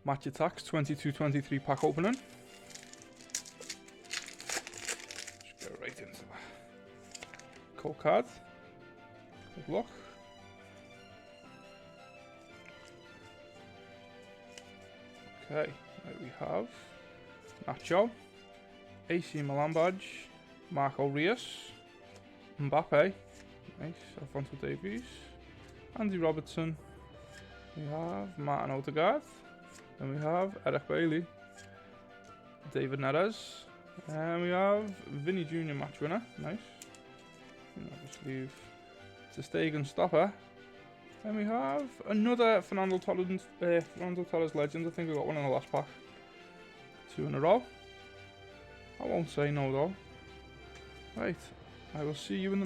Match Attax 22-23 pack opening. Just go right into that. Code card. Good luck. Okay, there we have Nacho, AC Milan badge, Marco Reus, Mbappe, nice, Alphonso Davies, Andy Robertson, we have Martin Odegaard, then we have Eric Bailly, David Neres, and we have Vinny Jr. match winner, nice, and obviously leave Ter Stegen stopper. Then we have another Fernando Torres legend. I think we got one in the last pack. 2 in a row. I won't say no though. Right, I will see you in the